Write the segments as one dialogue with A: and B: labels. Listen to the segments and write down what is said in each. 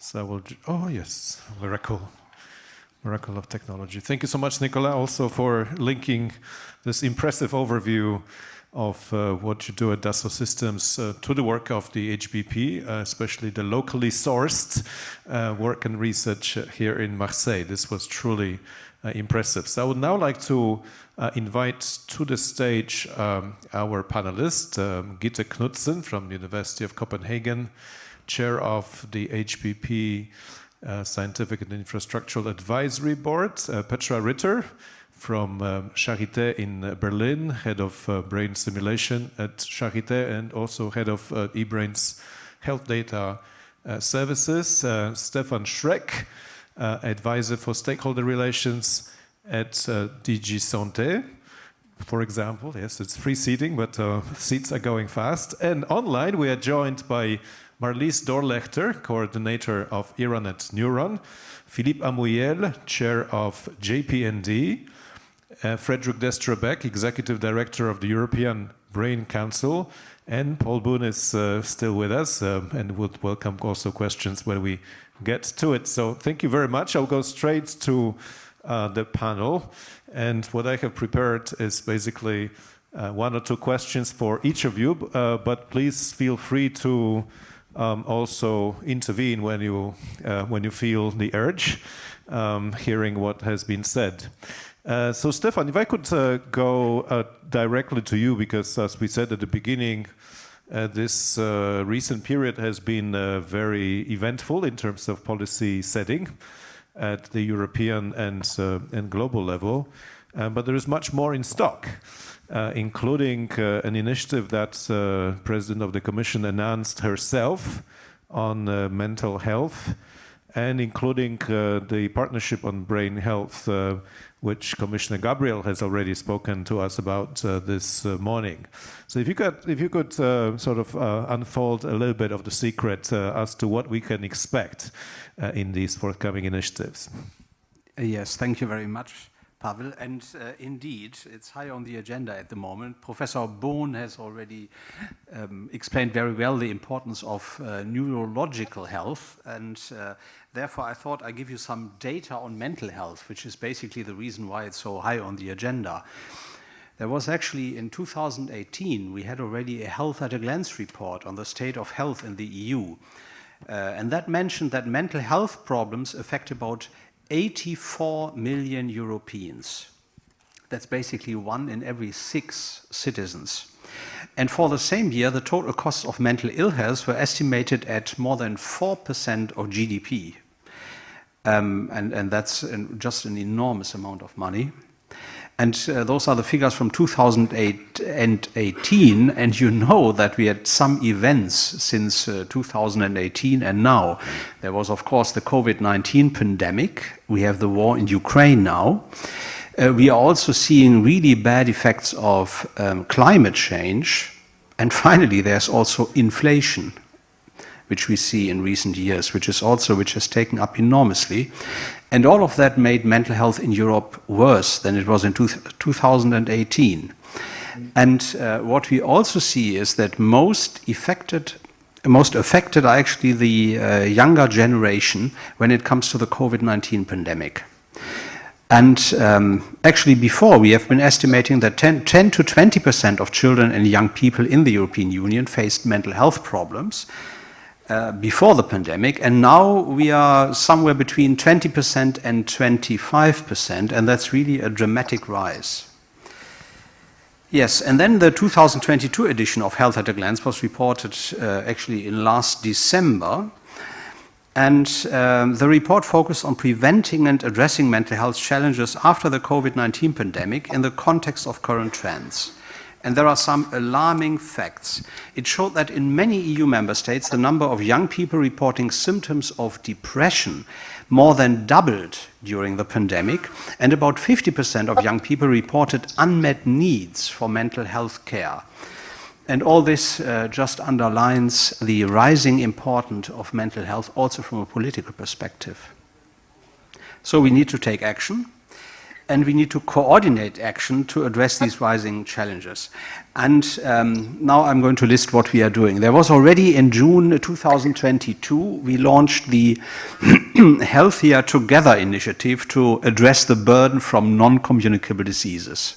A: So I will, oh yes, miracle of technology. Thank you so much, Nicolas, also for linking this impressive overview of what you do at Dassault Systems to the work of the HBP, especially the locally sourced work and research here in Marseille. This was truly impressive. So I would now like to invite to the stage our panelist, Gitte KNUDSEN from the University of Copenhagen, chair of the HBP Scientific and Infrastructural Advisory Board, Petra RITTER from Charité in Berlin, head of brain simulation at Charité and also head of EBRAINS Health Data Services, Stefan SCHRECK, advisor for stakeholder relations at DG SANTE, for example. Yes, it's free seating, but seats are going fast. And online we are joined by Marlies DORLÖCHTER, coordinator of ERON at NEURON, Philippe AMOUYEL, chair of JPND, Frédéric DESTREBECQ, executive director of the European Brain Council, and BOON is still with us and would welcome also questions when we get to it. So thank you very much. I'll go straight to the panel. And what I have prepared is basically one or two questions for each of you, but please feel free to also intervene when you feel the urge, hearing what has been said. So Stefan, if I could go directly to you, because as we said at the beginning, this recent period has been very eventful in terms of policy setting at the European and global level, but there is much more in stock. Including an initiative that President of the Commission announced herself on mental health, and including the partnership on brain health, which Commissioner Gabriel has already spoken to us about this morning. So if you could sort of unfold a little bit of the secret as to what we can expect in these forthcoming initiatives.
B: Yes, thank you very much, Pawel, and indeed, it's high on the agenda at the moment. Professor BOON has already explained very well the importance of neurological health, and therefore I thought I'd give you some data on mental health, which is basically the reason why it's so high on the agenda. There was actually, in 2018, we had already a health at a glance report on the state of health in the EU, and that mentioned that mental health problems affect about 84 million Europeans. That's basically 1 in every 6 citizens. And for the same year, the total costs of mental illness were estimated at more than 4% of GDP. And that's just an enormous amount of money. And those are the figures from 2018, and you know that we had some events since 2018 and now. There was, of course, the COVID-19 pandemic. We have the war in Ukraine now. We are also seeing really bad effects of climate change. And finally, there's also inflation, which we see in recent years, which has taken up enormously. And all of that made mental health in Europe worse than it was in 2018. And what we also see is that most affected are actually the younger generation when it comes to the COVID-19 pandemic. And actually before, we have been estimating that 10 to 20% of children and young people in the European Union faced mental health problems before the pandemic, and now we are somewhere between 20% and 25%, and that's really a dramatic rise. Yes, and then the 2022 edition of Health at a Glance was reported actually in last December, and the report focused on preventing and addressing mental health challenges after the COVID-19 pandemic in the context of current trends. And there are some alarming facts. It showed that in many EU member states, the number of young people reporting symptoms of depression more than doubled during the pandemic, and about 50% of young people reported unmet needs for mental health care. And all this just underlines the rising importance of mental health also from a political perspective. So we need to take action. and we need to coordinate action to address these rising challenges. And now I'm going to list what we are doing. There was already in June 2022, we launched the Healthier Together initiative to address the burden from non-communicable diseases.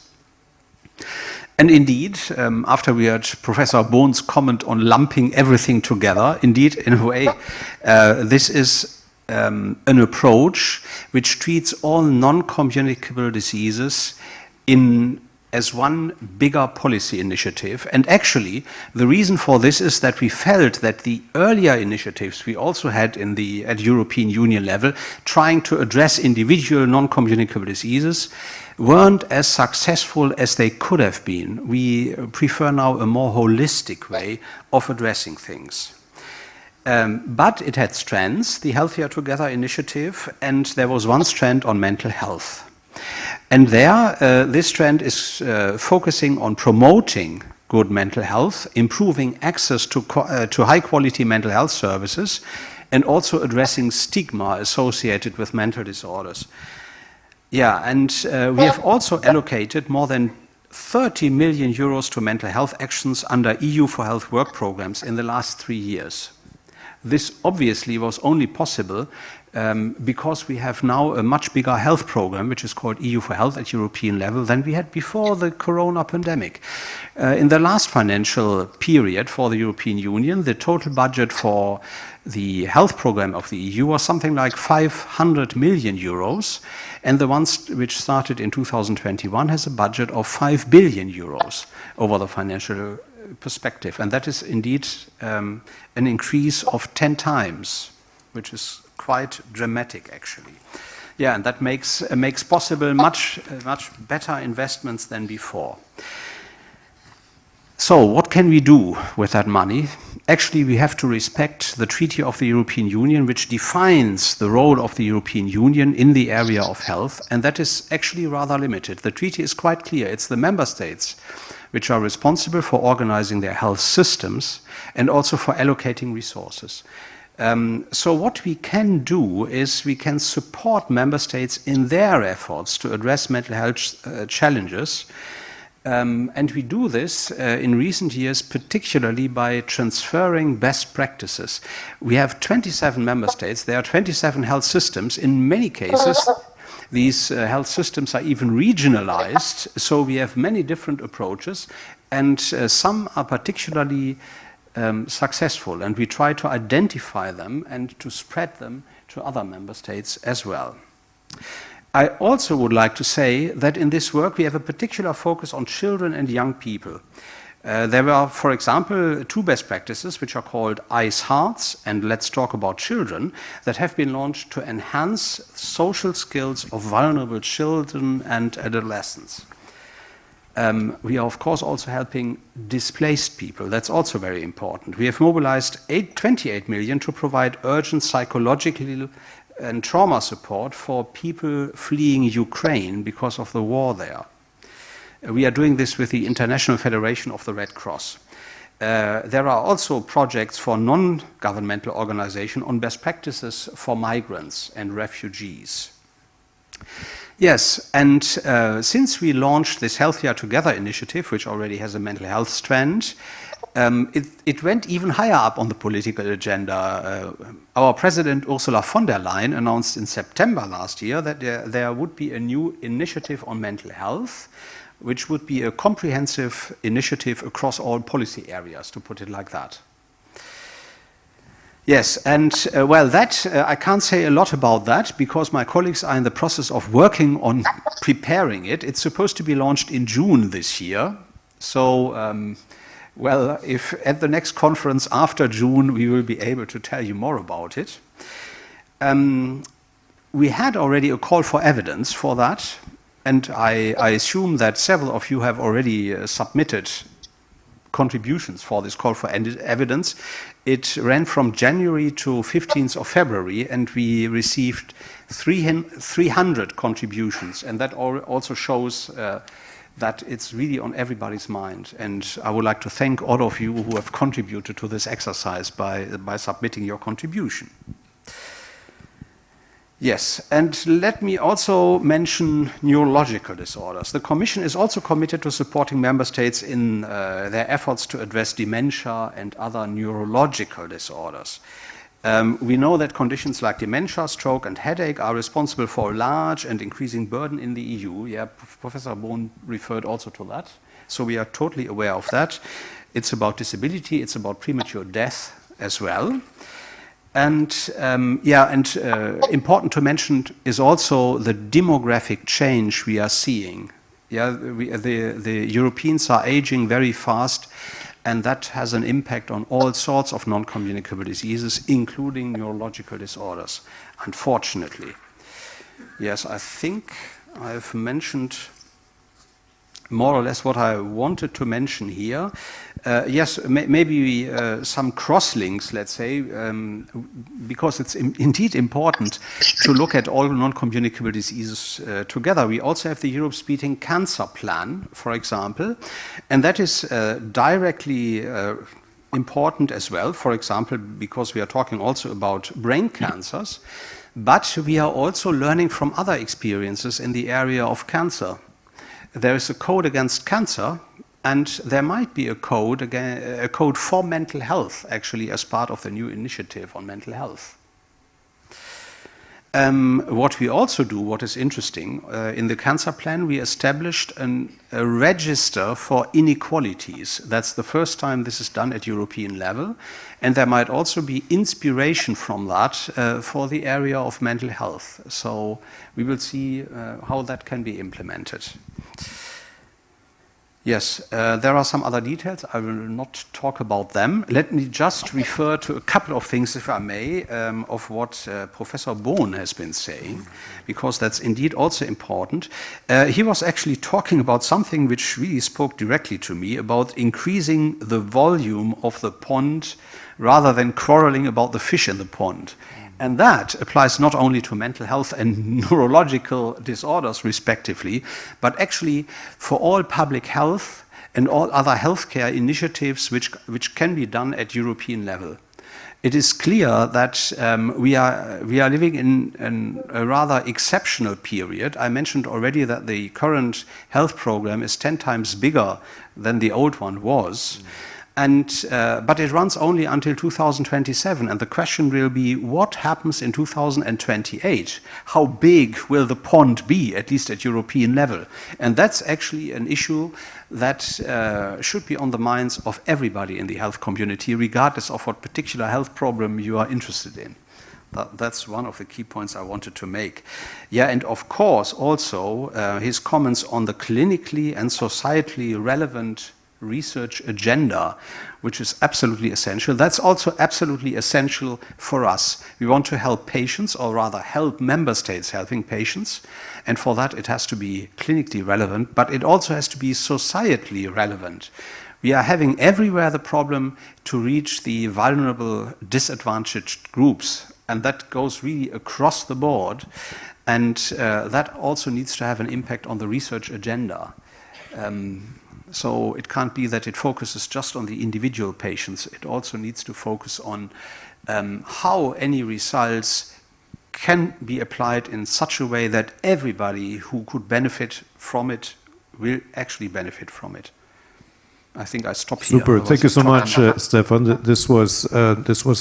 B: And indeed, after we heard Professor Bohn's comment on lumping everything together, indeed, in a way, this is an approach which treats all non-communicable diseases as one bigger policy initiative. And actually, the reason for this is that we felt that the earlier initiatives we also had at European Union level, trying to address individual non-communicable diseases, weren't as successful as they could have been. We prefer now a more holistic way of addressing things. But it had strands, the Healthier Together initiative, and there was one strand on mental health. And there, this strand is focusing on promoting good mental health, improving access to high-quality mental health services, and also addressing stigma associated with mental disorders. Yeah, and we have also allocated more than 30 million euros to mental health actions under EU for Health work programs in the last 3 years. This obviously was only possible because we have now a much bigger health program, which is called EU for Health at European level, than we had before the corona pandemic. In the last financial period for the European Union, the total budget for the health program of the EU was something like 500 million euros, and the ones which started in 2021 has a budget of 5 billion euros over the financial perspective. And that is indeed an increase of 10 times, which is quite dramatic, actually. Yeah, and that makes possible much better investments than before. So what can we do with that money? Actually, we have to respect the Treaty of the European Union, which defines the role of the European Union in the area of health, and that is actually rather limited. The treaty is quite clear. It's the member states which are responsible for organizing their health systems and also for allocating resources. So what we can do is we can support member states in their efforts to address mental health challenges. And we do this in recent years, particularly by transferring best practices. We have 27 member states. There are 27 health systems. In many cases, these health systems are even regionalized, so we have many different approaches, and some are particularly successful, and we try to identify them and to spread them to other member states as well. I also would like to say that in this work we have a particular focus on children and young people. There are, for example, 2 best practices which are called Eyes Hearts and Let's Talk About Children that have been launched to enhance social skills of vulnerable children and adolescents. We are, of course, also helping displaced people. That's also very important. We have mobilized 28 million to provide urgent psychological and trauma support for people fleeing Ukraine because of the war there. We are doing this with the International Federation of the Red Cross. There are also projects for non-governmental organizations on best practices for migrants and refugees. Yes, and since we launched this Healthier Together initiative, which already has a mental health strand, it went even higher up on the political agenda. Our President Ursula von der Leyen announced in September last year that there would be a new initiative on mental health, which would be a comprehensive initiative across all policy areas, to put it like that. Yes, and well, that I can't say a lot about that because my colleagues are in the process of working on preparing it. It's supposed to be launched in June this year. So, well, if at the next conference after June, we will be able to tell you more about it. We had already a call for evidence for that. And I assume that several of you have already submitted contributions for this call for evidence. It ran from January to 15th of February, and we received 300 contributions. And that also shows that it's really on everybody's mind. And I would like to thank all of you who have contributed to this exercise by submitting your contribution. Yes, and let me also mention neurological disorders. The Commission is also committed to supporting member states in their efforts to address dementia and other neurological disorders. We know that conditions like dementia, stroke, and headache are responsible for a large and increasing burden in the EU. Yeah, Professor BOON referred also to that. So we are totally aware of that. It's about disability, it's about premature death as well. And important to mention is also the demographic change we are seeing. Yeah, the Europeans are aging very fast, and that has an impact on all sorts of non-communicable diseases, including neurological disorders, unfortunately. Yes, I think I've mentioned more or less what I wanted to mention here. Yes, maybe some cross-links, let's say, because it's indeed important to look at all non-communicable diseases together. We also have the Europe-Speeding Cancer Plan, for example, and that is directly important as well, for example, because we are talking also about brain cancers, but we are also learning from other experiences in the area of cancer. There is a code against cancer, and there might be a code for mental health, actually, as part of the new initiative on mental health. What we also do, what is interesting, in the cancer plan, we established a register for inequalities. That's the first time this is done at European level, and there might also be inspiration from that for the area of mental health. So we will see how that can be implemented. Yes, there are some other details. I will not talk about them. Let me just refer to a couple of things, if I may, of what Professor BOON has been saying, because that's indeed also important. He was actually talking about something which really spoke directly to me, about increasing the volume of the pond rather than quarreling about the fish in the pond. And that applies not only to mental health and neurological disorders, respectively, but actually for all public health and all other healthcare initiatives which can be done at European level. It is clear that we are living in a rather exceptional period. I mentioned already that the current health program is 10 times bigger than the old one was. But it runs only until 2027, and the question will be, what happens in 2028? How big will the pond be, at least at European level? And that's actually an issue that should be on the minds of everybody in the health community, regardless of what particular health problem you are interested in. That's one of the key points I wanted to make. Yeah, and of course also his comments on the clinically and societally relevant research agenda, which is absolutely essential. That's also absolutely essential for us. We want to help patients, or rather help member states helping patients, and for that it has to be clinically relevant, but it also has to be societally relevant. We are having everywhere the problem to reach the vulnerable, disadvantaged groups, and that goes really across the board, and that also needs to have an impact on the research agenda. So it can't be that it focuses just on the individual patients. It also needs to focus on how any results can be applied in such a way that everybody who could benefit from it will actually benefit from it. I think I stop here.
A: Super. Thank you so much, Stefan. This was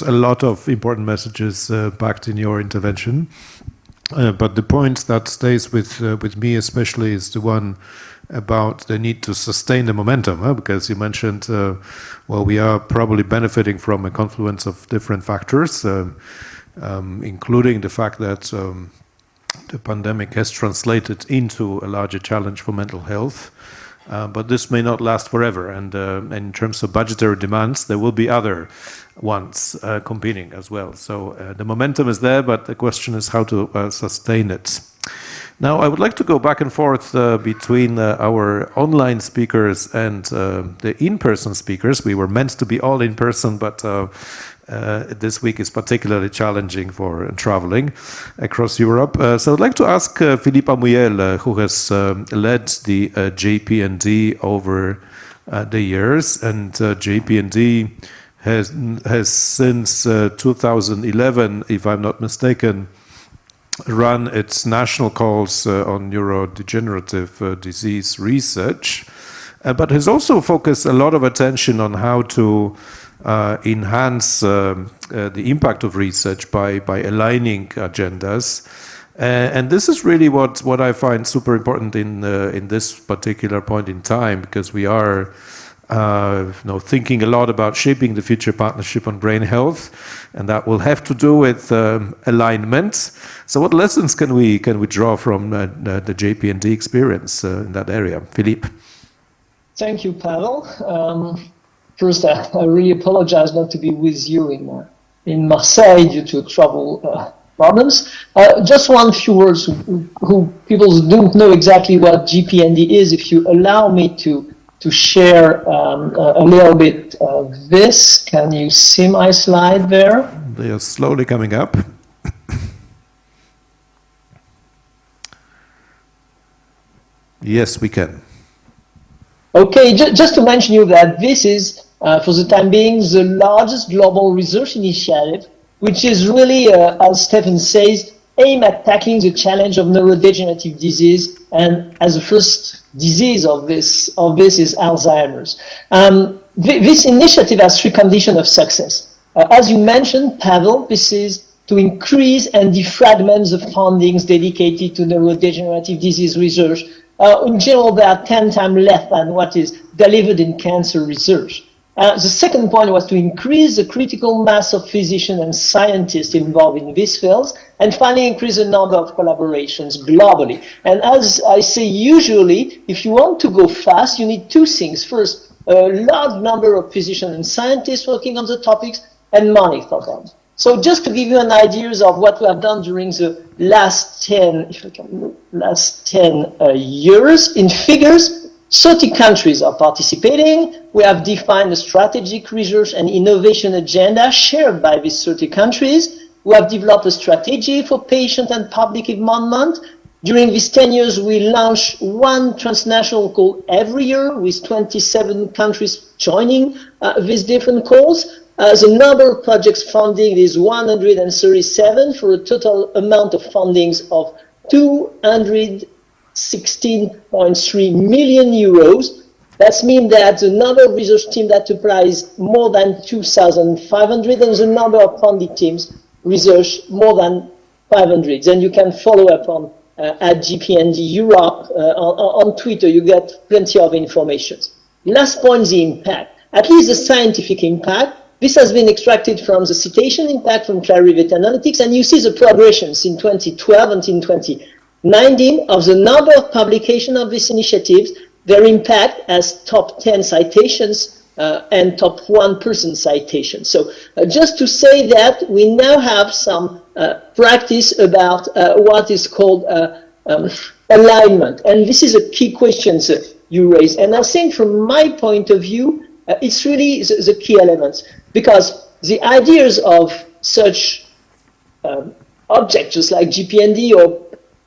A: a lot of important messages packed in your intervention. But the point that stays with me especially is the one about the need to sustain the momentum, because you mentioned, well, we are probably benefiting from a confluence of different factors, including the fact that the pandemic has translated into a larger challenge for mental health. But this may not last forever, and in terms of budgetary demands, there will be other ones competing as well. So the momentum is there, but the question is how to sustain it. Now, I would like to go back and forth between our online speakers and the in-person speakers. We were meant to be all in person, but this week is particularly challenging for traveling across Europe. So I'd like to ask Philippe AMOUYEL, who has led the JPND over the years, and JPND has since 2011, if I'm not mistaken, run its national calls on neurodegenerative disease research, but has also focused a lot of attention on how to enhance the impact of research by aligning agendas. And this is really what I find super important in this particular point in time, because we are thinking a lot about shaping the future partnership on brain health, and that will have to do with alignment. So what lessons can we draw from the JPND experience in that area? Philippe.
C: Thank you, Pawel. First, I really apologize not to be with you in Marseille due to travel problems. Just one few words who people don't know exactly what JPND is. If you allow me to share a little bit of this. Can you see my slide there?
A: They are slowly coming up. Yes, we can.
C: Okay, just to mention you that this is, for the time being, the largest global research initiative, which is really, as Stefan says, aimed at tackling the challenge of neurodegenerative disease, and as the first disease of this is Alzheimer's. This initiative has three conditions of success. As you mentioned, Pawel, this is to increase and defragment the fundings dedicated to neurodegenerative disease research. In general, they are 10 times less than what is delivered in cancer research. The second point was to increase the critical mass of physicians and scientists involved in these fields, and finally increase the number of collaborations globally. And as I say, usually, if you want to go fast, you need two things. First, a large number of physicians and scientists working on the topics, and money for them. So just to give you an idea of what we have done during the last 10 years, in figures, 30 countries are participating. We have defined a strategic research and innovation agenda shared by these 30 countries. We have developed a strategy for patient and public involvement. During these 10 years, we launched one transnational call every year with 27 countries joining these different calls. The number of projects funding is 137 for a total amount of fundings of 216.3 million euros. That means that the number of research teams that apply is more than 2,500, and the number of funded teams research more than 500. Then you can follow up on at JPND Europe on Twitter. You get plenty of information. Last point, the impact. At least the scientific impact. This has been extracted from the citation impact from Clarivate Analytics, and you see the progressions in 2012 and in 2019 of the number of publications of these initiatives, their impact as top 10 citations and top 1% citations. So just to say that we now have some practice about what is called alignment, and this is a key question you raised. And I think from my point of view, it's really the key elements, because the ideas of such objects, just like JPND, or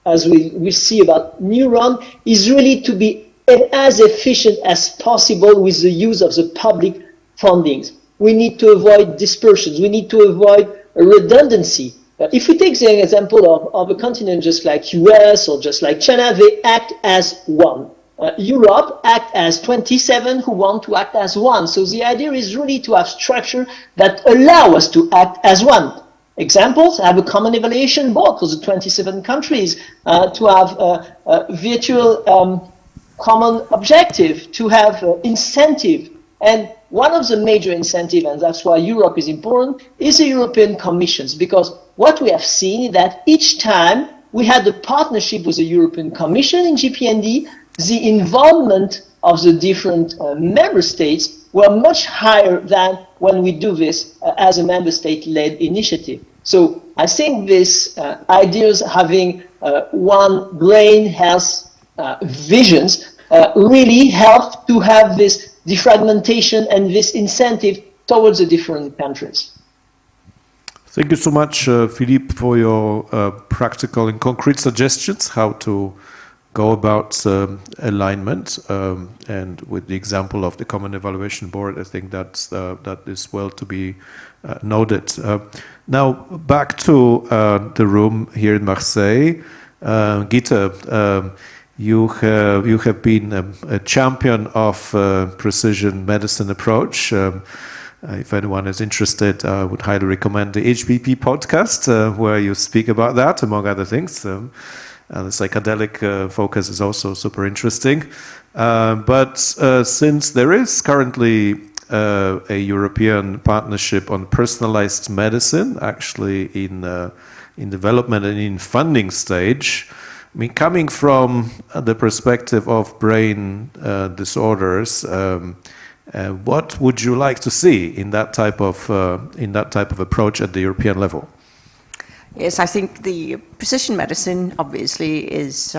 C: as we see about NEURON, is really to be as efficient as possible with the use of the public fundings. We need to avoid dispersions. We need to avoid redundancy. If we take the example of a continent just like US or just like China, they act as one. Europe act as 27 who want to act as one. So the idea is really to have structure that allow us to act as one. Examples, have a common evaluation board for the 27 countries, to have a virtual common objective, to have incentive. And one of the major incentives, and that's why Europe is important, is the European Commissions, because what we have seen is that each time we had a partnership with the European Commission in JPND, the involvement of the different member states were much higher than when we do this as a member state-led initiative. So I think this ideas having one brain health visions really help to have this defragmentation and this incentive towards the different countries.
A: Thank you so much, Philippe, for your practical and concrete suggestions how to go about alignment. And with the example of the Common Evaluation Board, I think that is well to be noted. Now, back to the room here in Marseille. Gitte, you have been a champion of precision medicine approach. If anyone is interested, I would highly recommend the HBP podcast, where you speak about that, among other things. The psychedelic focus is also super interesting. But since there is currently a European partnership on personalized medicine, actually in development and in funding stage, I mean, coming from the perspective of brain disorders, what would you like to see in that type of approach at the European level?
D: Yes, I think the precision medicine obviously is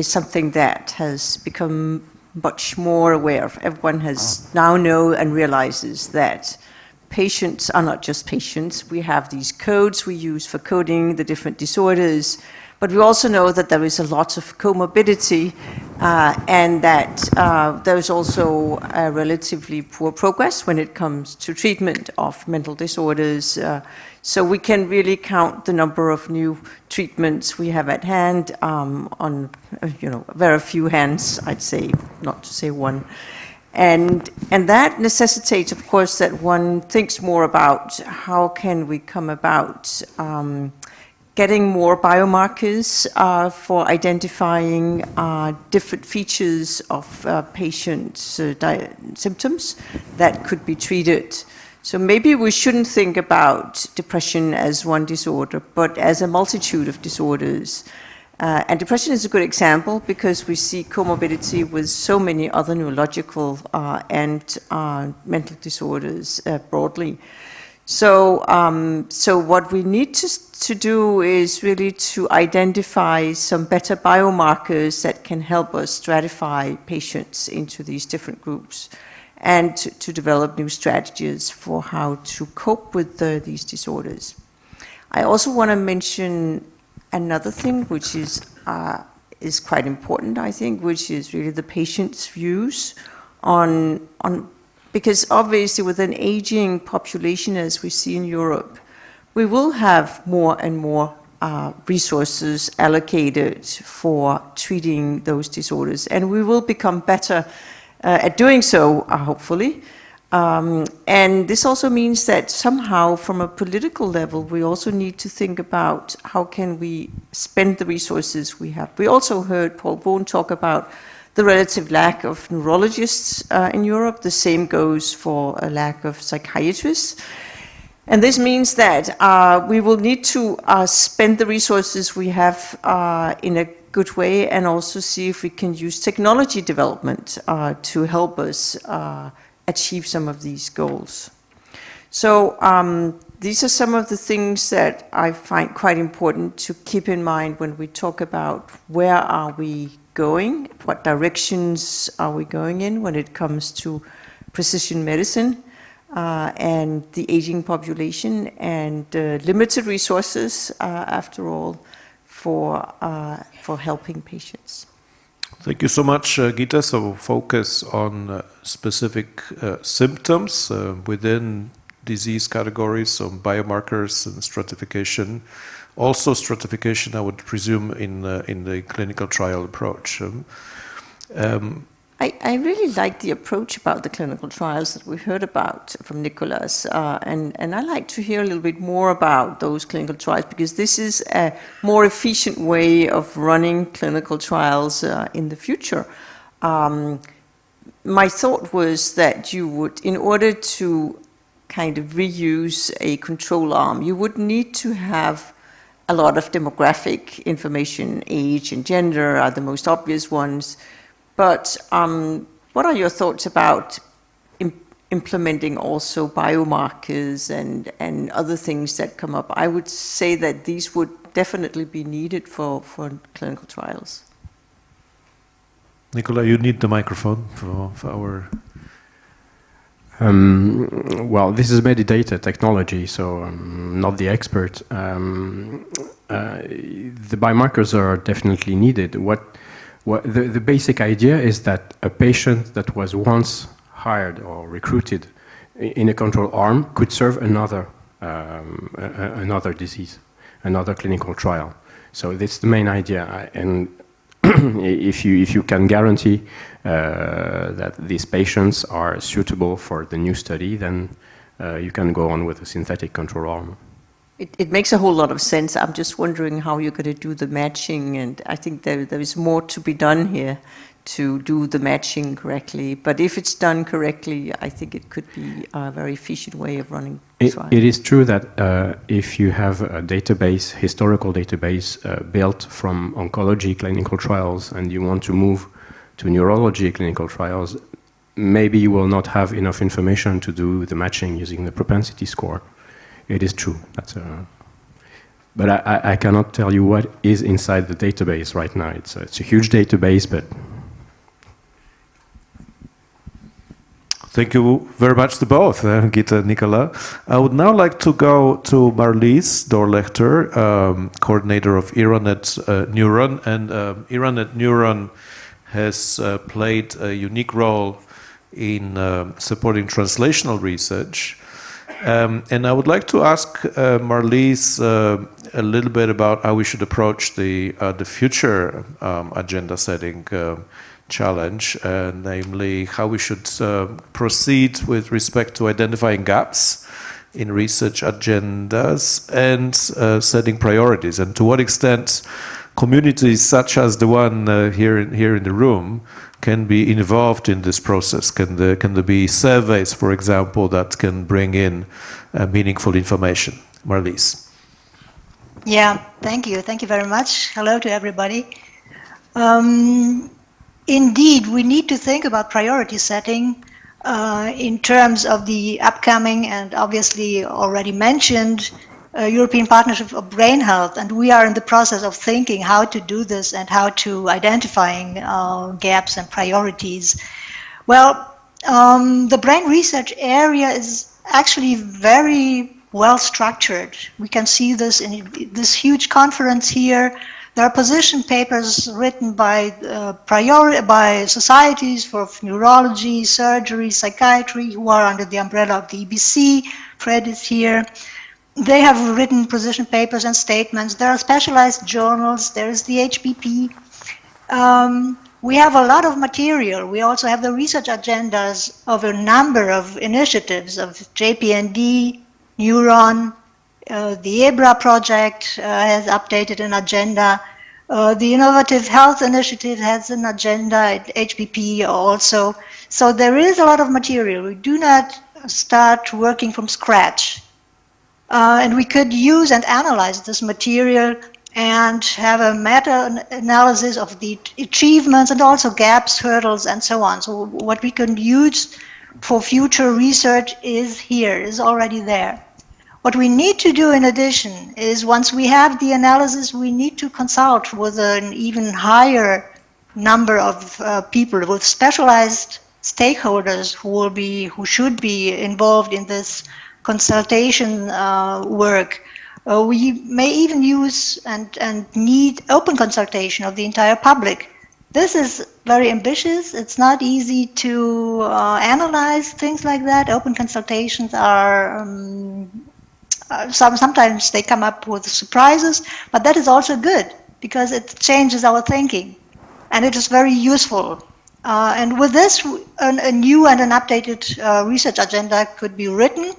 D: something that has become much more aware of. Everyone has now know and realizes that patients are not just patients. We have these codes we use for coding the different disorders, but we also know that there is a lot of comorbidity and that there is also a relatively poor progress when it comes to treatment of mental disorders. So we can really count the number of new treatments we have at hand on very few hands, I'd say, not to say one. And that necessitates, of course, that one thinks more about how can we come about getting more biomarkers for identifying different features of patients' symptoms that could be treated. So maybe we shouldn't think about depression as one disorder, but as a multitude of disorders. And depression is a good example because we see comorbidity with so many other neurological and mental disorders broadly. So what we need to do is really to identify some better biomarkers that can help us stratify patients into these different groups and to develop new strategies for how to cope with these disorders. I also want to mention another thing which is quite important, I think, which is really the patient's views on because obviously with an aging population as we see in Europe, we will have more and more resources allocated for treating those disorders, and we will become better at doing so, hopefully. And this also means that somehow from a political level, we also need to think about how can we spend the resources we have. We also heard Paul BOON talk about the relative lack of neurologists in Europe. The same goes for a lack of psychiatrists. And this means that we will need to spend the resources we have in a good way and also see if we can use technology development to help us achieve some of these goals. So these are some of the things that I find quite important to keep in mind when we talk about where are we going, what directions are we going in when it comes to precision medicine and the aging population and limited resources, after all, for helping patients.
A: Thank you so much, Gitte. So focus on specific symptoms within disease categories, so biomarkers and stratification. Also stratification, I would presume, in the clinical trial approach.
D: I really like the approach about the clinical trials that we heard about from Nicolas, and I like to hear a little bit more about those clinical trials, because this is a more efficient way of running clinical trials in the future. My thought was that you would, in order to kind of reuse a control arm, you would need to have a lot of demographic information. Age and gender are the most obvious ones. But what are your thoughts about implementing also biomarkers and other things that come up? I would say that these would definitely be needed for clinical trials.
A: Nicolas, you need the microphone for our...
E: Well, this is metadata technology, so I'm not the expert. The biomarkers are definitely needed. The basic idea is that a patient that was once hired or recruited in a control arm could serve another disease, another clinical trial. So that's the main idea. And if you can guarantee that these patients are suitable for the new study, then you can go on with a synthetic control arm.
D: It makes a whole lot of sense. I'm just wondering how you're going to do the matching, and I think there is more to be done here to do the matching correctly. But if it's done correctly, I think it could be a very efficient way of running trials.
E: It is true that if you have a database, historical database built from oncology clinical trials, and you want to move to neurology clinical trials, maybe you will not have enough information to do the matching using the propensity score. It is true. But I cannot tell you what is inside the database right now. It's a huge database, but...
A: Thank you very much to both, Gitte and Nicolas. I would now like to go to Marlies DORLÖCHTER, coordinator of ERANET NEURON. And ERANET NEURON has played a unique role in supporting translational research. And I would like to ask Marlies a little bit about how we should approach the future agenda setting challenge, namely how we should proceed with respect to identifying gaps in research agendas and setting priorities, and to what extent communities such as the one here in the room can be involved in this process. Can there be surveys, for example, that can bring in meaningful information? Marlies.
F: Yeah, thank you. Thank you very much. Hello to everybody. Indeed, we need to think about priority setting in terms of the upcoming and obviously already mentioned European Partnership of Brain Health, and we are in the process of thinking how to do this and how to identifying gaps and priorities. Well, the brain research area is actually very well structured. We can see this in this huge conference here. There are position papers written by societies for neurology, surgery, psychiatry, who are under the umbrella of the EBC. Fred is here. They have written position papers and statements. There are specialized journals. There is the HPP. We have a lot of material. We also have the research agendas of a number of initiatives of JPND, NEURON, the EBRA project has updated an agenda. The Innovative Health Initiative has an agenda at HPP also. So there is a lot of material. We do not start working from scratch. And we could use and analyze this material and have a meta-analysis of the achievements and also gaps, hurdles, and so on. So what we can use for future research is here, is already there. What we need to do in addition is, once we have the analysis, we need to consult with an even higher number of people, with specialized stakeholders who should be involved in this consultation work. We may even use and need open consultation of the entire public. This is very ambitious. It's not easy to analyze things like that. Open consultations are sometimes they come up with surprises, but that is also good because it changes our thinking, and it is very useful. And with this, a new and an updated research agenda could be written.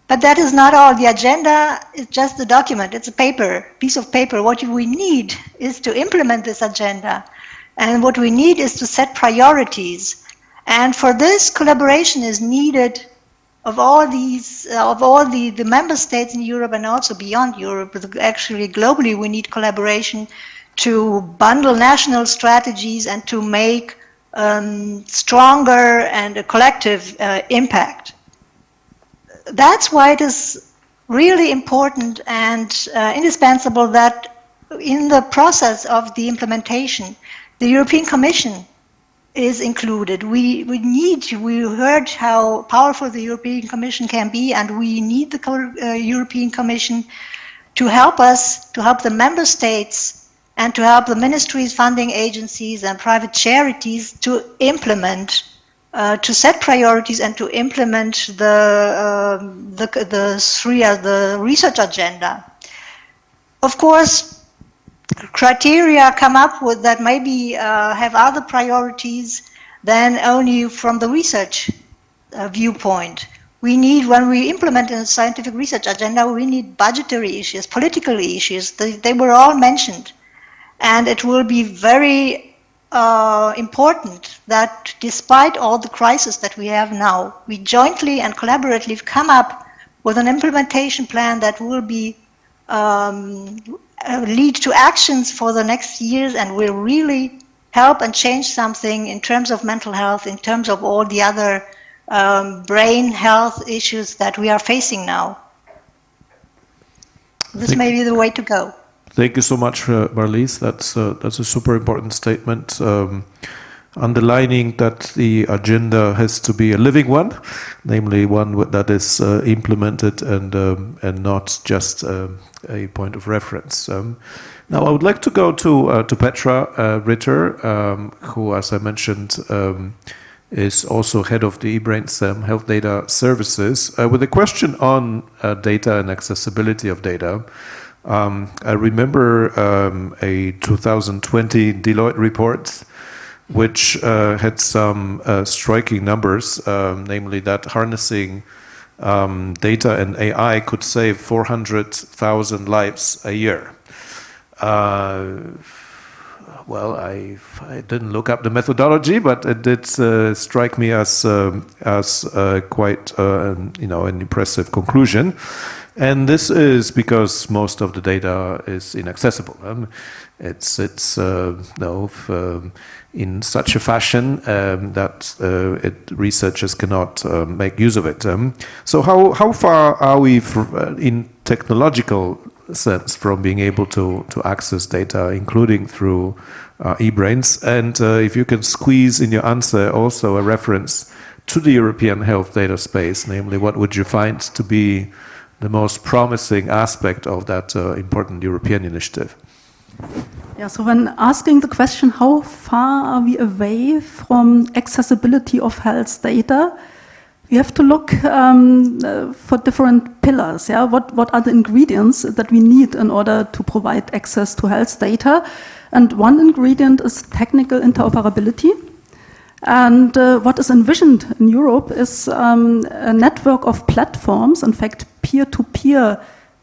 F: But that is not all. The agenda is just the document. It's a piece of paper. What we need is to implement this agenda. And what we need is to set priorities. And for this, collaboration is needed of all the member states in Europe and also beyond Europe. Actually, globally, we need collaboration to bundle national strategies and to make stronger and a collective impact. That's why it is really important and indispensable that in the process of the implementation, the European Commission is included. We heard how powerful the European Commission can be, and we need the European Commission to help us, to help the member states and to help the ministries, funding agencies, and private charities to implement, to set priorities and to implement the research agenda. Of course, criteria come up with that maybe have other priorities than only from the research viewpoint. We need, when we implement a scientific research agenda, we need budgetary issues, political issues. They were all mentioned. And it will be very important that despite all the crisis that we have now, we jointly and collaboratively come up with an implementation plan that will be lead to actions for the next years and will really help and change something in terms of mental health, in terms of all the other brain health issues that we are facing now. This may be the way to go.
A: Thank you so much, Marlies. That's a super important statement, underlining that the agenda has to be a living one, namely one that is implemented and not just a point of reference. Now, I would like to go to Petra Ritter, who, as I mentioned, is also head of the EBRAINS Health Data Services, with a question on data and accessibility of data. I remember a 2020 Deloitte report, which had some striking numbers, namely that harnessing data and AI could save 400,000 lives a year. Well, I didn't look up the methodology, but it did strike me as quite an impressive conclusion. And this is because most of the data is inaccessible. It's in such a fashion that researchers cannot make use of it. So how far are we in technological sense from being able to access data, including through EBRAINS? And if you can squeeze in your answer also a reference to the European health data space, namely what would you find to be the most promising aspect of that important European initiative?
G: Yeah, so when asking the question, how far are we away from accessibility of health data, we have to look for different pillars. Yeah? What are the ingredients that we need in order to provide access to health data? And one ingredient is technical interoperability. And what is envisioned in Europe is a network of platforms, in fact, peer-to-peer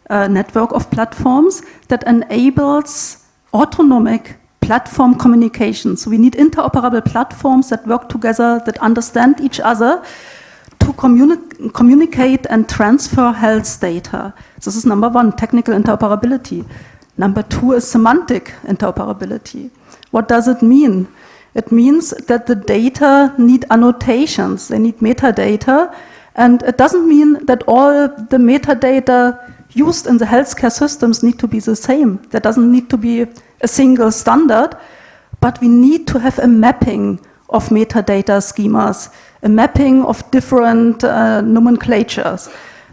G: network of platforms that enables autonomic platform communication. So we need interoperable platforms that work together, that understand each other to communicate and transfer health data. This is number one, technical interoperability. Number two is semantic interoperability. What does it mean? It means that the data need annotations, they need metadata, and it doesn't mean that all the metadata used in the healthcare systems need to be the same. There doesn't need to be a single standard, but we need to have a mapping of metadata schemas, a mapping of different nomenclatures.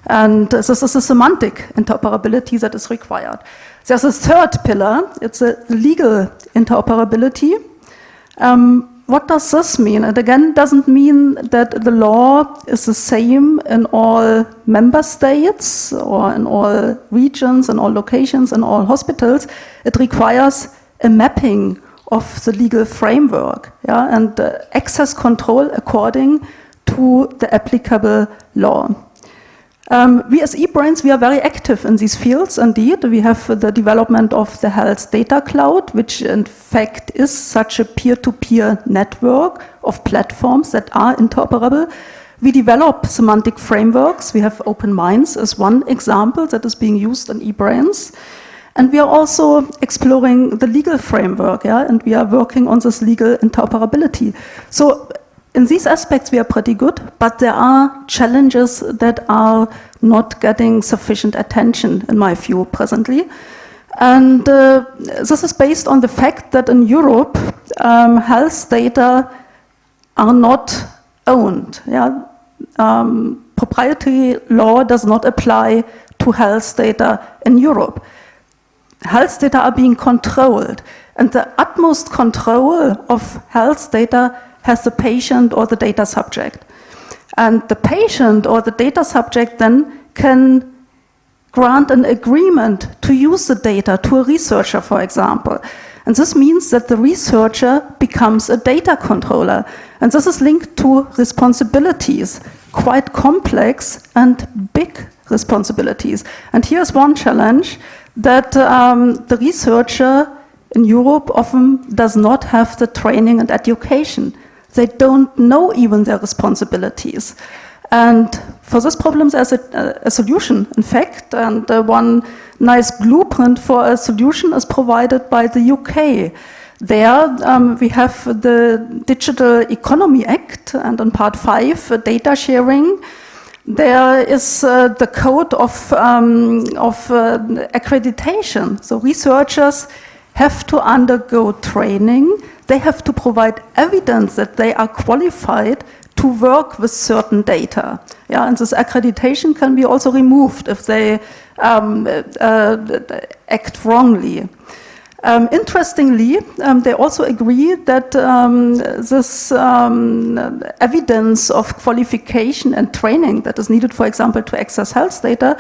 G: And this is a semantic interoperability that is required. There's a third pillar, it's a legal interoperability. What does this mean? It again doesn't mean that the law is the same in all member states or in all regions, in all locations, in all hospitals. It requires a mapping of the legal framework, yeah, and access control according to the applicable law. We as EBRAINS, we are very active in these fields indeed. We have the development of the health data cloud, which in fact is such a peer-to-peer network of platforms that are interoperable. We develop semantic frameworks. We have Open Minds as one example that is being used in EBRAINS. And we are also exploring the legal framework, yeah, and we are working on this legal interoperability. So in these aspects, we are pretty good, but there are challenges that are not getting sufficient attention, in my view, presently. And this is based on the fact that in Europe, health data are not owned. Yeah? Proprietary law does not apply to health data in Europe. health data are being controlled. And the utmost control of health data has the patient or the data subject. And the patient or the data subject then can grant an agreement to use the data to a researcher, for example. And this means that the researcher becomes a data controller. And this is linked to responsibilities, quite complex and big responsibilities. And here's one challenge, that the researcher in Europe often does not have the training and education. They don't know even their responsibilities. And for this problem, there's a solution, in fact, and one nice blueprint for a solution is provided by the UK. There we have the Digital Economy Act, and on part 5, data sharing. There is the code of accreditation. So researchers have to undergo training. They have to provide evidence that they are qualified to work with certain data. Yeah, and this accreditation can be also removed if they act wrongly. Interestingly, they also agree that this evidence of qualification and training that is needed, for example, to access health data,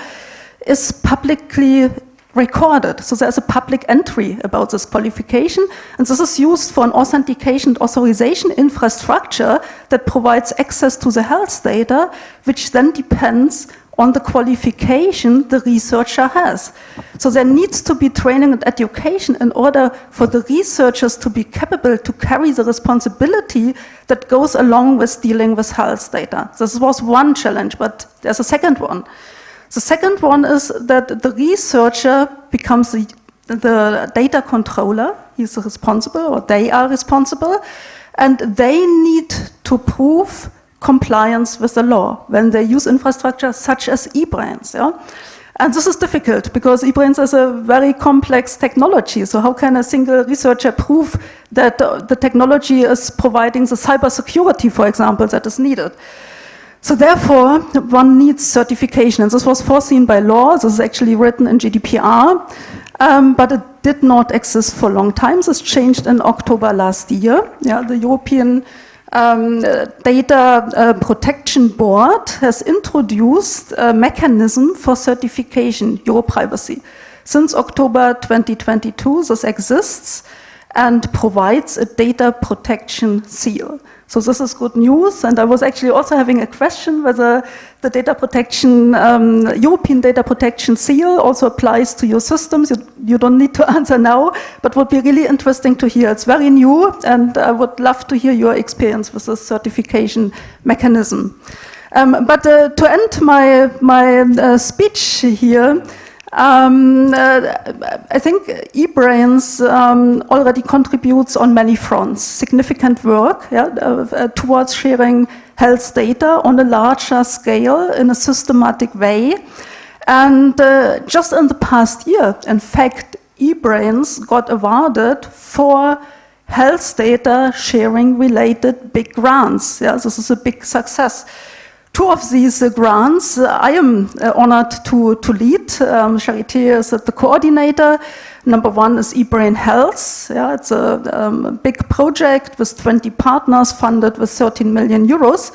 G: is publicly recorded. So there's a public entry about this qualification, and this is used for an authentication and authorization infrastructure that provides access to the health data, which then depends on the qualification the researcher has. So there needs to be training and education in order for the researchers to be capable to carry the responsibility that goes along with dealing with health data. This was one challenge, but there's a second one. The second one is that the researcher becomes the data controller. He's responsible, or they are responsible, and they need to prove compliance with the law when they use infrastructure such as EBRAINS. Yeah? And this is difficult because EBRAINS is a very complex technology. So how can a single researcher prove that the technology is providing the cybersecurity, for example, that is needed? So therefore, one needs certification, and this was foreseen by law. This is actually written in GDPR, but it did not exist for a long time. This changed in October last year. Yeah, the European Data Protection Board has introduced a mechanism for certification, Europrivacy. Since October 2022, this exists and provides a data protection seal. So this is good news, and I was actually also having a question whether the data protection, European data protection seal also applies to your systems. You don't need to answer now, but would be really interesting to hear. It's very new, and I would love to hear your experience with this certification mechanism. But to end my speech here, I think EBRAINS already contributes on many fronts, significant work towards sharing health data on a larger scale in a systematic way. And just in the past year, in fact, EBRAINS got awarded for health data sharing related big grants. Yeah, this is a big success. Two of these grants I am honored to lead. Charité is the coordinator. Number one is eBrain Health. Yeah, it's a big project with 20 partners funded with 13 million euros,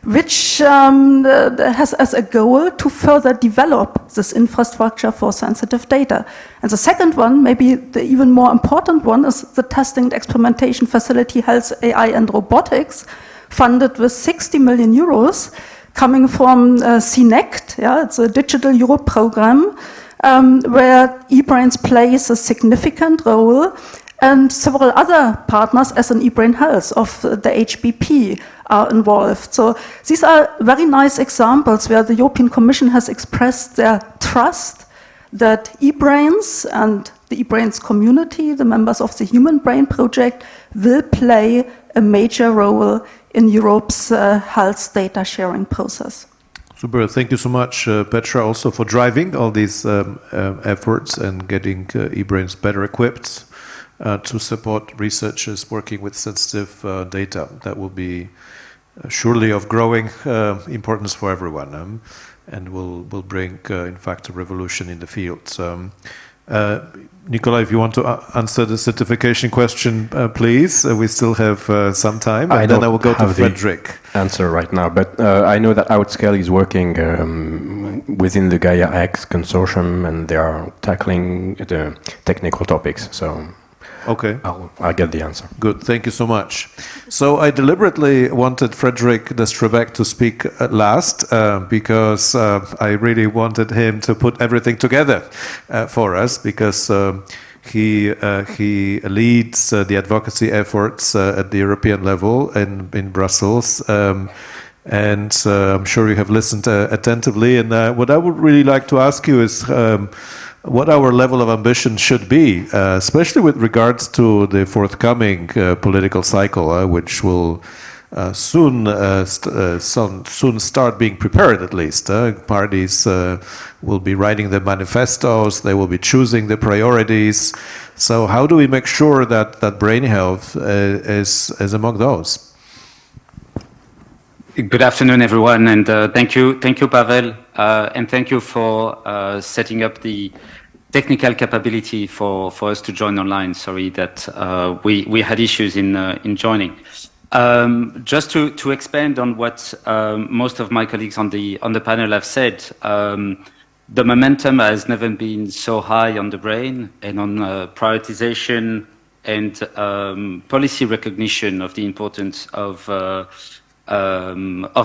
G: which has as a goal to further develop this infrastructure for sensitive data. And the second one, maybe the even more important one, is the testing and experimentation facility Health AI and Robotics, funded with 60 million euros, coming from CNECT. Yeah, it's a Digital Europe program where eBrains plays a significant role, and several other partners, as in eBrain Health of the HBP, are involved. So these are very nice examples where the European Commission has expressed their trust that eBrains and the eBrains community, the members of the Human Brain Project, will play a major role in Europe's health data sharing process.
A: Super, thank you so much, Petra, also for driving all these efforts and getting eBrains better equipped to support researchers working with sensitive data. That will be surely of growing importance for everyone, and will bring, in fact, a revolution in the field. Nicolas, if you want to answer the certification question, please. We still have some time, and then I will go to Frédéric.
E: Answer right now, but I know that Outscale is working within the Gaia X consortium, and they are tackling the technical topics. So,
A: okay,
E: I'll get the answer.
A: Good, thank you so much. So I deliberately wanted Frédéric DESTREBECQ to speak last because I really wanted him to put everything together for us, because he leads the advocacy efforts at the European level in Brussels, and I'm sure you have listened attentively. And what I would really like to ask you is what our level of ambition should be, especially with regards to the forthcoming political cycle, which will soon start being prepared, at least. Parties will be writing their manifestos, they will be choosing the priorities. So how do we make sure that brain health is among those?
H: Good afternoon, everyone, and thank you, Pawel, and thank you for setting up the technical capability for us to join online. Sorry that we had issues in joining. Just to expand on what most of my colleagues on the panel have said, the momentum has never been so high on the brain and on prioritization and policy recognition of the importance of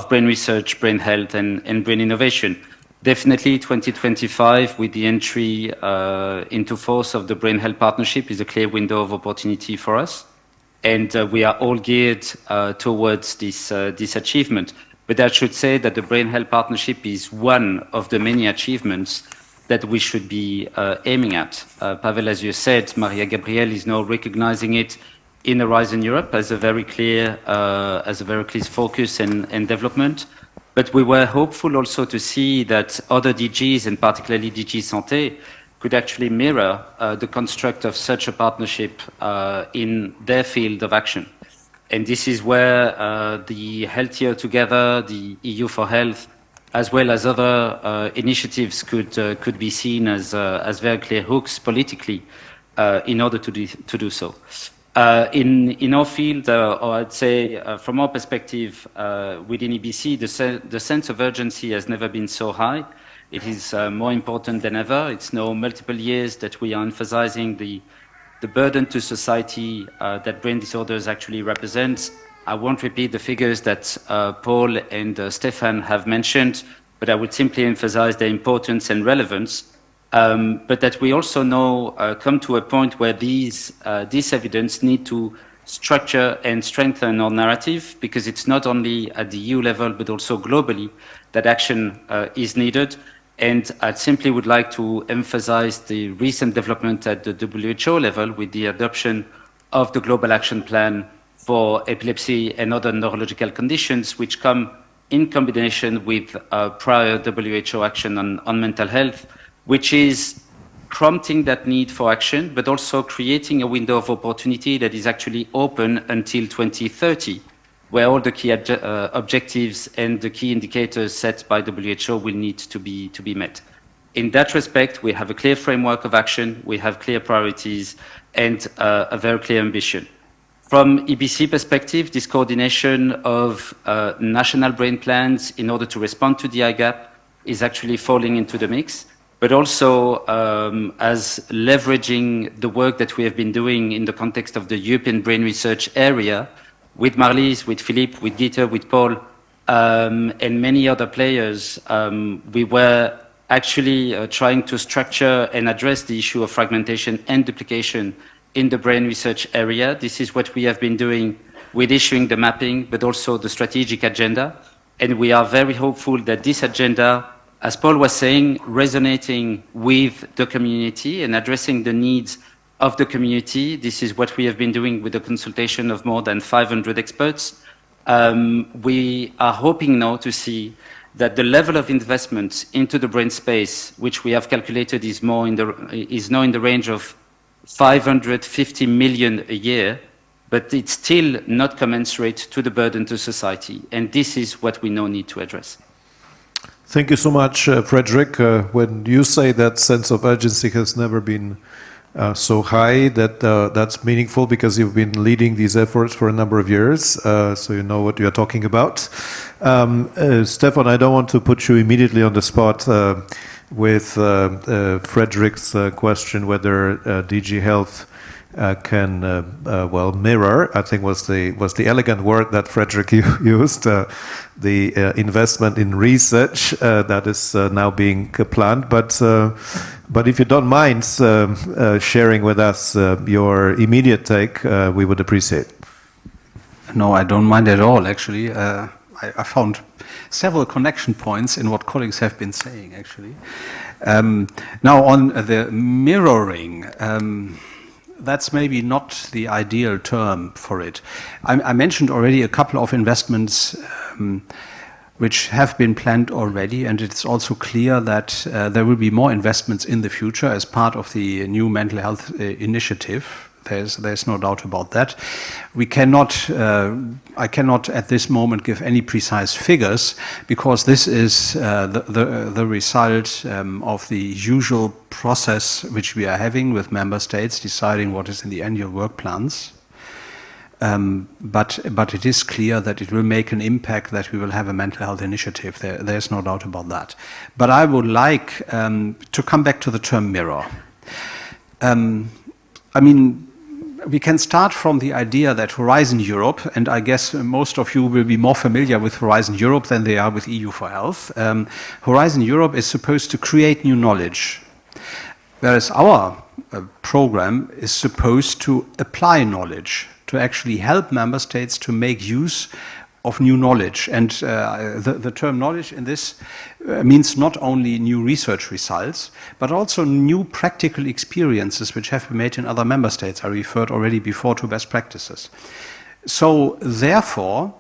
H: brain research, brain health, and brain innovation. Definitely 2025, with the entry into force of the Brain Health Partnership, is a clear window of opportunity for us. And we are all geared towards this achievement. But I should say that the Brain Health Partnership is one of the many achievements that we should be aiming at. Pawel, as you said, Maria Gabriel is now recognizing it in Horizon Europe as a very clear focus and development. But we were hopeful also to see that other DGs, and particularly DG Santé, could actually mirror the construct of such a partnership in their field of action. And this is where the Healthier Together, the EU for Health, as well as other initiatives could be seen as very clear hooks politically in order to do so. In our field, or I'd say from our perspective within EBC, the sense of urgency has never been so high. It is more important than ever. It's now multiple years that we are emphasizing the burden to society that brain disorders actually represents. I won't repeat the figures that Paul and Stefan have mentioned, but I would simply emphasize their importance and relevance. But that we also know come to a point where this evidence need to structure and strengthen our narrative, because it's not only at the EU level but also globally that action is needed. And I simply would like to emphasize the recent development at the WHO level with the adoption of the Global Action Plan for epilepsy and other neurological conditions, which come in combination with prior WHO action on mental health, which is prompting that need for action, but also creating a window of opportunity that is actually open until 2030, where all the key objectives and the key indicators set by WHO will need to be met. In that respect, we have a clear framework of action, we have clear priorities, and a very clear ambition. From EBC perspective, this coordination of national brain plans in order to respond to the IGAP is actually falling into the mix, but also as leveraging the work that we have been doing in the context of the European brain research area with Marlies, with Philippe, with Gitte, with Paul, and many other players. We were actually trying to structure and address the issue of fragmentation and duplication in the brain research area. This is what we have been doing with issuing the mapping, but also the strategic agenda. And we are very hopeful that this agenda, as Paul was saying, resonating with the community and addressing the needs of the community. This is what we have been doing with the consultation of more than 500 experts. We are hoping now to see that the level of investment into the brain space, which we have calculated is now in the range of 550 million a year, but it's still not commensurate to the burden to society. And this is what we now need to address.
A: Thank you so much, Frédéric. When you say that sense of urgency has never been so high, that's meaningful because you've been leading these efforts for a number of years, so you know what you're talking about. Stefan, I don't want to put you immediately on the spot with Frédéric's question whether DG Health can well mirror, I think was the elegant word that Frédéric used, the investment in research that is now being planned. But if you don't mind sharing with us your immediate take, we would appreciate.
B: No, I don't mind at all, actually. I found several connection points in what colleagues have been saying, actually. Now, on the mirroring, that's maybe not the ideal term for it. I mentioned already a couple of investments which have been planned already, and it's also clear that there will be more investments in the future as part of the new mental health initiative. There's no doubt about that. We cannot, I cannot at this moment give any precise figures because this is the result of the usual process which we are having with member states deciding what is in the annual work plans. But it is clear that it will make an impact, that we will have a mental health initiative. There's no doubt about that. But I would like to come back to the term mirror. I mean, we can start from the idea that Horizon Europe, and I guess most of you will be more familiar with Horizon Europe than they are with EU for Health. Horizon Europe is supposed to create new knowledge, whereas our program is supposed to apply knowledge, to actually help member states to make use of new knowledge. And the term knowledge in this means not only new research results, but also new practical experiences which have been made in other member states. I referred already before to best practices. So therefore,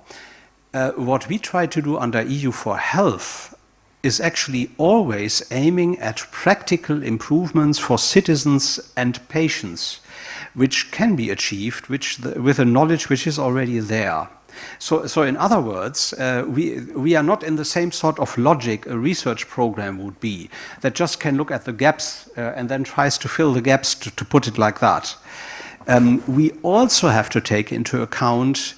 B: what we try to do under EU for Health is actually always aiming at practical improvements for citizens and patients, which can be achieved with a knowledge which is already there. So in other words, we are not in the same sort of logic a research program would be, that just can look at the gaps and then tries to fill the gaps, to put it like that. We also have to take into account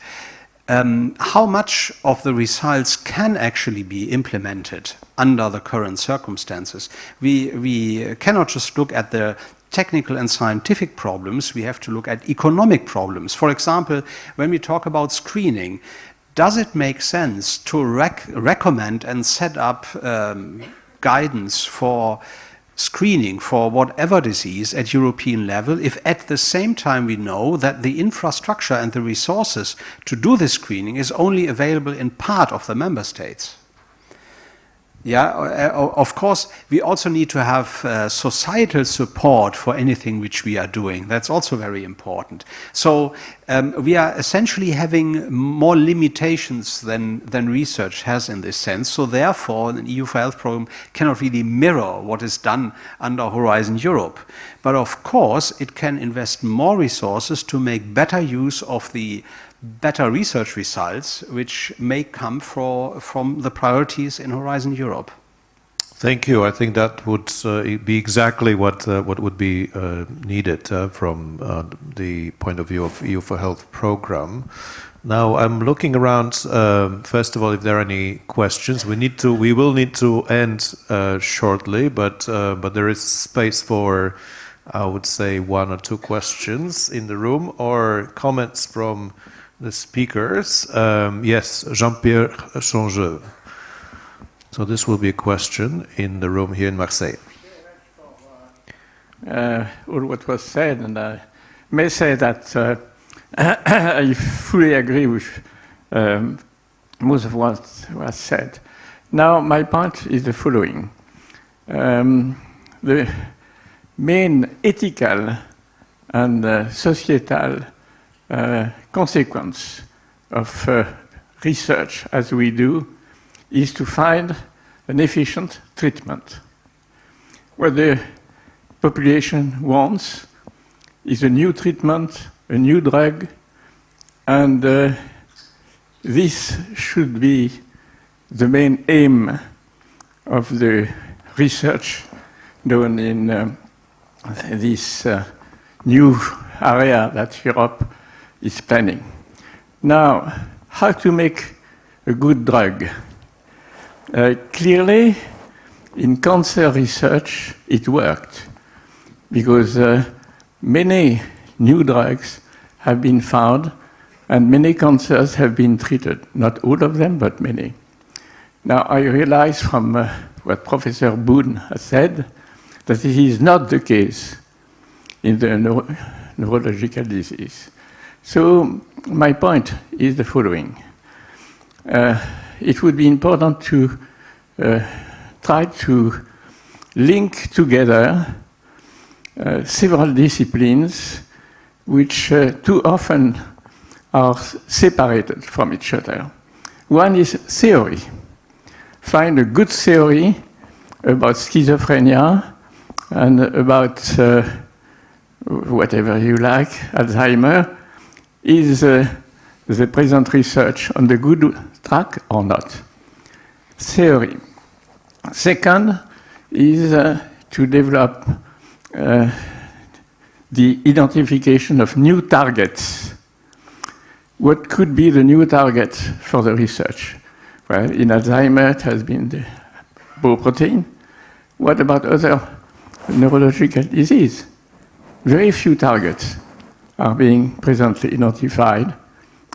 B: how much of the results can actually be implemented under the current circumstances. We cannot just look at the technical and scientific problems, we have to look at economic problems. For example, when we talk about screening, does it make sense to recommend and set up guidance for screening for whatever disease at European level if at the same time we know that the infrastructure and the resources to do this screening is only available in part of the member states? Yeah, of course, we also need to have societal support for anything which we are doing. That's also very important. So we are essentially having more limitations than research has in this sense. So therefore, an EU for Health program cannot really mirror what is done under Horizon Europe. But of course, it can invest more resources to make better use of the better research results which may come from the priorities in Horizon Europe.
A: Thank you. I think that would be exactly what would be needed from the point of view of EU for Health program. Now I'm looking around. First of all, if there are any questions, we will need to end shortly, but there is space for, I would say, 1 or 2 questions in the room or comments from the speakers. Yes, Jean-Pierre Changeux. So this will be a question in the room here in Marseille.
I: All what was said, and I may say that I fully agree with most of what was said. Now, my point is the following. The main ethical and societal consequence of research as we do is to find an efficient treatment. What the population wants is a new treatment, a new drug, and this should be the main aim of the research done in this new area that Europe is planning. Now, how to make a good drug? Clearly, in cancer research, it worked because many new drugs have been found and many cancers have been treated. Not all of them, but many. Now, I realize from what Professor BOON has said that it is not the case in the neurological disease. So my point is the following. It would be important to try to link together several disciplines which too often are separated from each other. One is theory. Find a good theory about schizophrenia and about whatever you like, Alzheimer. Is the present research on the good track or not? Theory. Second is to develop the identification of new targets. What could be the new target for the research? Well, in Alzheimer, it has been the BOON protein. What about other neurological disease? Very few targets are being presently identified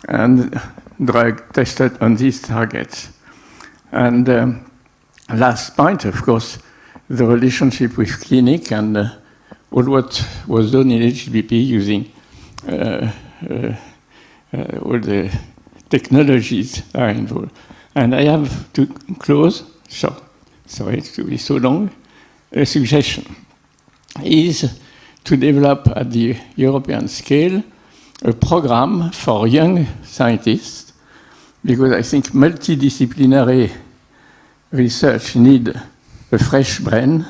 I: and drug tested on these targets. And last point, of course, the relationship with clinic and all what was done in HBP using all the technologies are involved. And I have to close, so sorry to be so long, a suggestion is to develop at the European scale a program for young scientists, because I think multidisciplinary research need a fresh brain,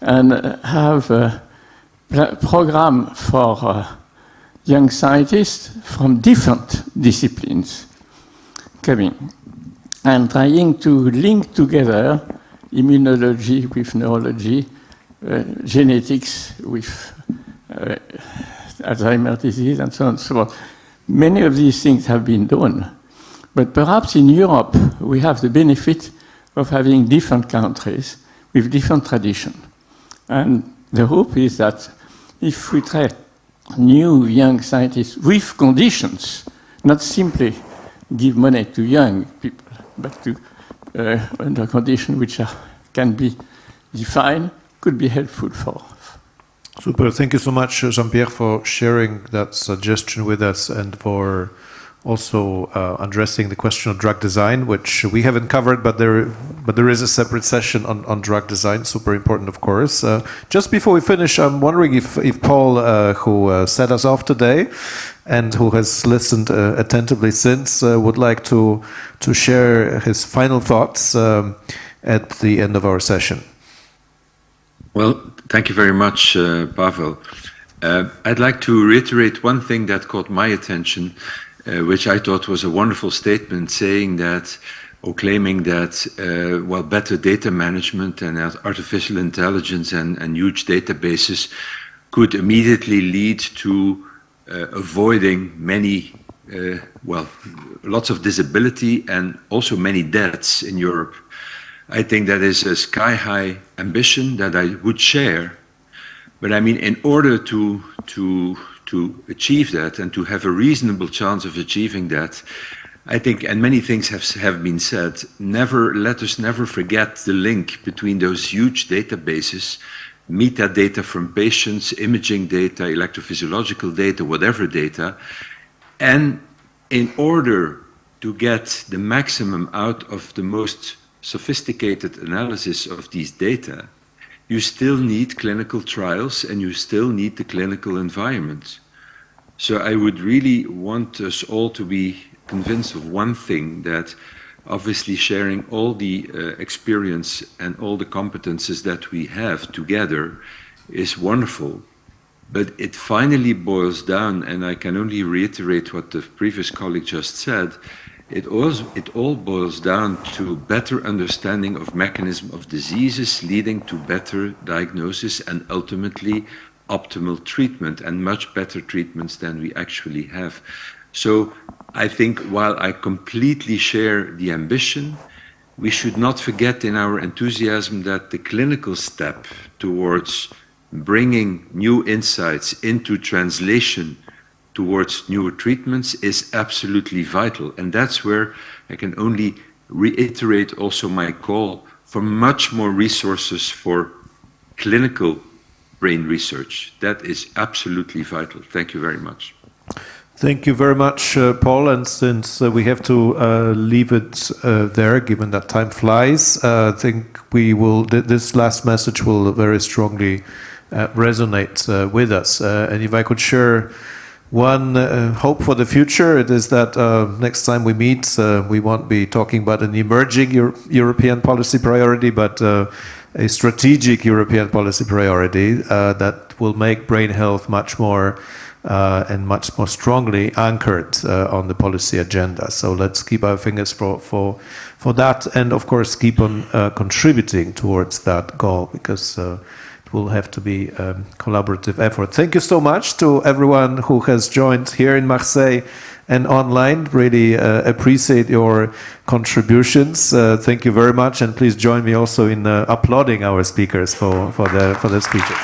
I: and have a program for young scientists from different disciplines coming, and trying to link together immunology with neurology, genetics with Alzheimer's disease, and so on and so forth. Many of these things have been done, but perhaps in Europe we have the benefit of having different countries with different tradition. And the hope is that if we try new young scientists with conditions, not simply give money to young people, but to under conditions which can be defined, could be helpful for.
A: Super. Thank you so much, Jean-Pierre, for sharing that suggestion with us and for also addressing the question of drug design, which we haven't covered, but there is a separate session on drug design, super important, of course. Just before we finish, I'm wondering if Paul, who set us off today and who has listened attentively since, would like to share his final thoughts at the end of our session.
J: Well, thank you very much, Pawel. I'd like to reiterate one thing that caught my attention, which I thought was a wonderful statement, saying that, or claiming that, well, better data management and artificial intelligence and huge databases could immediately lead to avoiding many, well, lots of disability and also many deaths in Europe. I think that is a sky-high ambition that I would share. But I mean, in order to achieve that and to have a reasonable chance of achieving that, I think, and many things have been said, let us never forget the link between those huge databases, metadata from patients, imaging data, electrophysiological data, whatever data, and in order to get the maximum out of the most sophisticated analysis of these data, you still need clinical trials and you still need the clinical environment. So I would really want us all to be convinced of one thing, that obviously sharing all the experience and all the competences that we have together is wonderful. But it finally boils down, and I can only reiterate what the previous colleague just said, it all boils down to better understanding of mechanism of diseases leading to better diagnosis and ultimately optimal treatment, and much better treatments than we actually have. So I think while I completely share the ambition, we should not forget in our enthusiasm that the clinical step towards bringing new insights into translation towards newer treatments is absolutely vital. And that's where I can only reiterate also my call for much more resources for clinical brain research. That is absolutely vital. Thank you very much.
A: Thank you very much, Paul. And since we have to leave it there, given that time flies, I think we will. This last message will very strongly resonate with us. And if I could share one hope for the future, it is that next time we meet, we won't be talking about an emerging European policy priority, but a strategic European policy priority that will make brain health much more and much more strongly anchored on the policy agenda. So let's keep our fingers for that, and of course keep on contributing towards that goal, because it will have to be a collaborative effort. Thank you so much to everyone who has joined here in Marseille and online. Really appreciate your contributions. Thank you very much, and please join me also in applauding our speakers for their speeches.